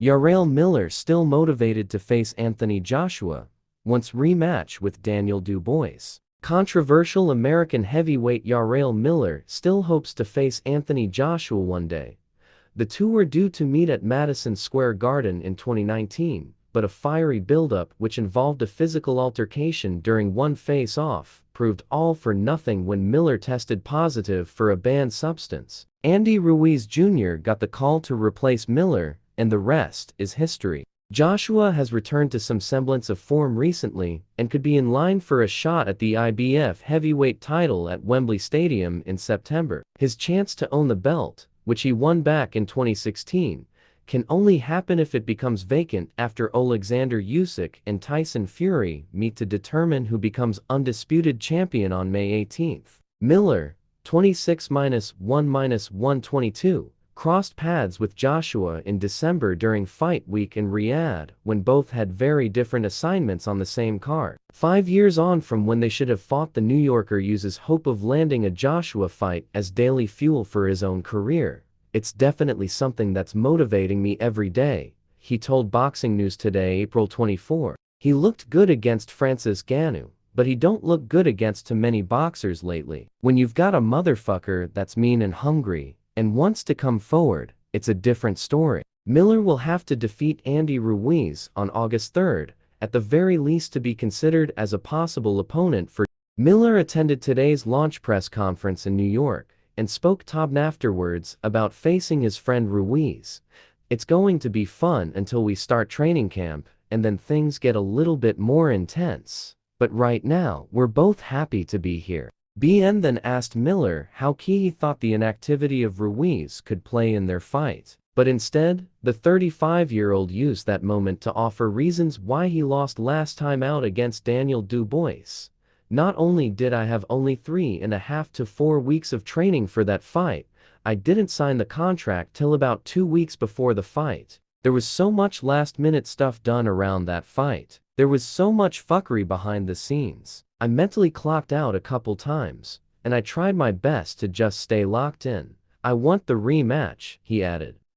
Jarrell Miller still motivated to face Anthony Joshua, wants rematch with Daniel Dubois. Controversial American heavyweight Jarrell Miller still hopes to face Anthony Joshua one day. The two were due to meet at Madison Square Garden in 2019, but a fiery buildup which involved a physical altercation during one face-off proved all for nothing when Miller tested positive for a banned substance. Andy Ruiz Jr. got the call to replace Miller, and the rest is history. Joshua has returned to some semblance of form recently and could be in line for a shot at the IBF heavyweight title at Wembley Stadium in September. His chance to own the belt, which he won back in 2016, can only happen if it becomes vacant after Alexander Usyk and Tyson Fury meet to determine who becomes undisputed champion on May 18th. Miller, 26-1-122, crossed paths with Joshua in December during fight week in Riyadh when both had very different assignments on the same card. 5 years on from when they should have fought, the New Yorker uses hope of landing a Joshua fight as daily fuel for his own career. "It's definitely something that's motivating me every day," he told Boxing News Today, April 24. He looked good against Francis Ngannou, but he don't look good against too many boxers lately. When you've got a motherfucker that's mean and hungry and wants to come forward, it's a different story. Miller will have to defeat Andy Ruiz on August 3rd, at the very least, to be considered as a possible opponent for. Miller attended today's launch press conference in New York and spoke afterwards about facing his friend Ruiz. "It's going to be fun until we start training camp, and then things get a little bit more intense. But right now, we're both happy to be here." BN then asked Miller how key he thought the inactivity of Ruiz could play in their fight. But instead, the 35-year-old used that moment to offer reasons why he lost last time out against Daniel Dubois. "Not only did I have only 3.5 to 4 weeks of training for that fight, I didn't sign the contract till about 2 weeks before the fight. There was so much last-minute stuff done around that fight. There was so much fuckery behind the scenes. I mentally clocked out a couple times, and I tried my best to just stay locked in. I want the rematch," he added.